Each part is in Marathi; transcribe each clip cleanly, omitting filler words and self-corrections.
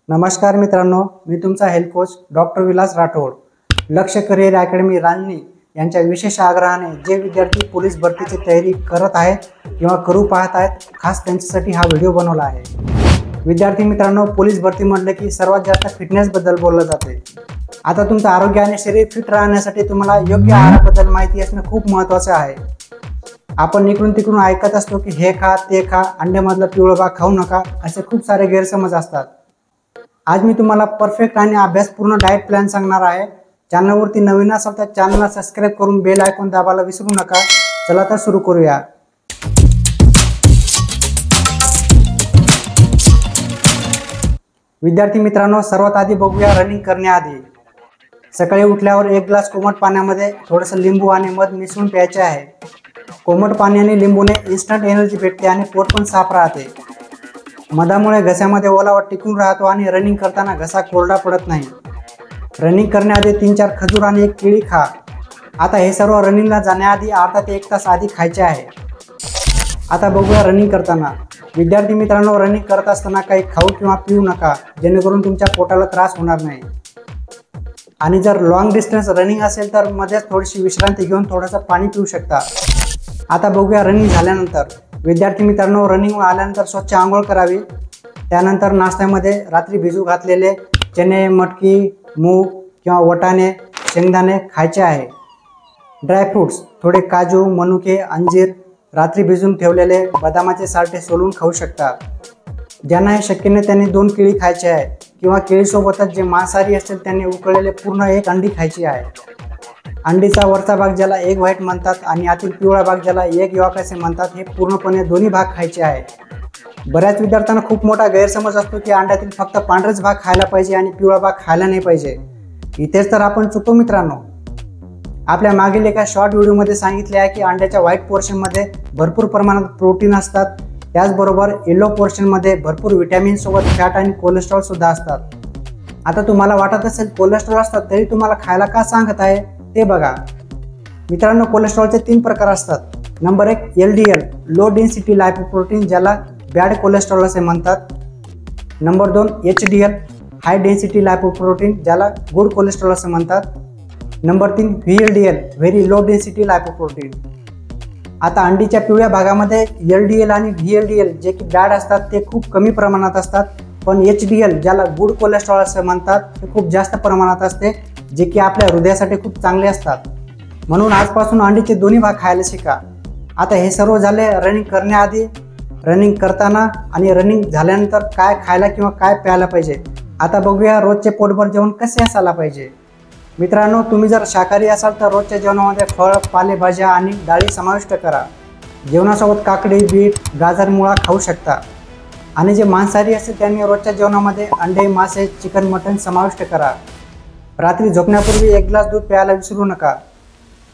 नमस्कार मित्रांनो, मी तुमचा health coach doctor Vilas Rathod. Laksh career academy Ranjani यांच्या विशेष आग्रहाने जे विद्यार्थी पोलीस भरतीची तयारी करत आहेत किंवा करू पाहत आहेत, खास त्यांच्यासाठी हा व्हिडिओ बनवला आहे. विद्यार्थी मित्रांनो, पोलीस भरती म्हटलं की सर्वात जास्त फिटनेसबद्दल बोललं जाते. आता तुमचं आरोग्य आणि शरीर फिट राहण्यासाठी तुम्हाला योग्य आहाराबद्दल माहिती असणं खूप महत्त्वाचं आहे. आपण इकडून तिकडून ऐकत असतो की हे खा ते खा, अंड्यामधला पिवळा भाग खाऊ नका, असे खूप सारे गैरसमज असतात. आज मी तुम्हाला परफेक्ट आणि अभ्यासपूर्ण डाएट प्लॅन सांगणार आहे. चॅनलवरती नवीन असाल तर चॅनलला सबस्क्राईब करून बेल आयकॉन दाबायला विसरू नका. चला तर सुरू करूया. विद्यार्थी मित्रांनो, सर्वात आधी बघूया रनिंग करण्याआधी. सकाळी उठल्यावर एक ग्लास कोमट पाण्यामध्ये थोडंसं लिंबू आणि मध मिसळून प्यायचे आहे. कोमट पाणी आणि लिंबूने इन्स्टंट एनर्जी भेटते आणि पोट पण साफ राहते. मधामुळे घशामध्ये ओलावा टिकून राहतो आणि रनिंग करताना घसा कोरडा पडत नाही. रनिंग करण्याआधी 3-4 खजूर आणि एक केळी खा. आता हे सर्व रनिंगला जाण्याआधी अर्धा ते 1 तास आधी खायचे आहे. आता बघूया रनिंग करताना. विद्यार्थी मित्रांनो, रनिंग करत असताना काही खाऊ किंवा पिऊ नका, जेणेकरून तुमच्या पोटाला त्रास होणार नाही. आणि जर लॉंग डिस्टन्स रनिंग असेल तर मध्येच थोडीशी विश्रांती घेऊन थोडंसं पाणी पिऊ शकता. आता बघूया रनिंग झाल्यानंतर. विद्यार्थी मित्रांनो, रनिंग आल्यानंतर स्वच्छ आंघोळ करावी. त्यानंतर नाश्त्यामध्ये रात्री भिजू घातलेले चणे, मटकी, मूग किंवा वाटाणे, शेंगदाणे खायचे आहे. ड्रायफ्रूट्स थोडे काजू, मनुके, अंजीर, रात्री भिजून ठेवलेले बदामाचे साल्टे सोलून खाऊ शकता. ज्यांना हे शक्य नाही त्यांनी 2 केळी खायचे आहे किंवा केळीसोबतच जे मांसाहारी असतील त्यांनी उकळलेले पूर्ण 1 अंडी खायची आहे. अंडीचा वरचा भाग ज्याला एग व्हाईट म्हणतात आणि आतील पिवळा भाग ज्याला एग यॉक असे म्हणतात, हे पूर्णपणे दोन्ही भाग खायचे आहे. बऱ्याच विद्यार्थ्यांना खूप मोठा गैरसमज असतो की अंड्यातील फक्त पांढरेच भाग खायला पाहिजे आणि पिवळा भाग खायला नाही पाहिजे. इथेच तर आपण चुकतो मित्रांनो. आपल्या मागील एका शॉर्ट व्हिडिओमध्ये सांगितले आहे की अंड्याच्या व्हाईट पोर्शनमध्ये भरपूर प्रमाणात प्रोटीन असतात. त्याचबरोबर येलो पोर्शनमध्ये भरपूर व्हिटॅमिनसोबत फॅट आणि कोलेस्ट्रॉल सुद्धा असतात. आता तुम्हाला वाटत असेल कोलेस्ट्रॉल असतात तरी तुम्हाला खायला का सांगत आहे ते बघा. मित्रांनो, कोलेस्ट्रॉलचे 3 प्रकार असतात. Number 1 LDL low density lipoprotein, ज्याला बॅड कोलेस्ट्रॉल असे म्हणतात. Number 2 HDL high density lipoprotein, ज्याला गुड कोलेस्ट्रॉल असे म्हणतात. Number 3 VLDL very low density lipoprotein. आता अंडीच्या पिवळ्या भागामध्ये LDL आणि VLDL जे की बॅड असतात ते खूप कमी प्रमाणात असतात, पण HDL ज्याला गुड कोलेस्ट्रॉल असे म्हणतात ते खूप जास्त प्रमाणात असते, जे की आपल्या हृदयासाठी खूप चांगले असतात. म्हणून आजपासून अंडीचे दोन्ही भाग खायला शिका. आता हे सर्व झाले रनिंग करण्याआधी. रनिंग करताना आणि रनिंग झाल्यानंतर काय खायला किंवा काय प्यायला पाहिजे. आता बघूया रोजचे पोटभर जेवण कसे असायला पाहिजे. मित्रांनो, तुम्ही जर शाकाहारी असाल तर रोजच्या जेवणामध्ये फळ, पालेभाज्या आणि डाळी समाविष्ट करा. जेवणासोबत काकडी, बीट, गाजर, मुळा खाऊ शकता. आणि जे मांसाहारी असेल त्यांनी रोजच्या जेवणामध्ये अंडे, मासे, चिकन, मटण समाविष्ट करा. रात्री झोपण्यापूर्वी 1 ग्लास दूध प्यायला विसरू नका.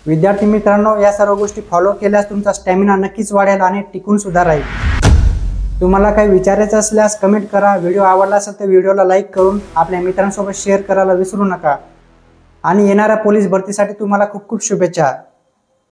विद्यार्थी मित्रांनो, या सर्व गोष्टी फॉलो केल्यास तुमचा स्टॅमिना नक्कीच वाढेल आणि टिकून सुद्धा राहील. तुम्हाला काही विचारायचं असल्यास कमेंट करा. व्हिडिओ आवडला असेल तर व्हिडिओला लाईक करून आपल्या मित्रांसोबत शेअर करायला विसरू नका. आणि येणाऱ्या पोलीस भरतीसाठी तुम्हाला खूप खूप शुभेच्छा.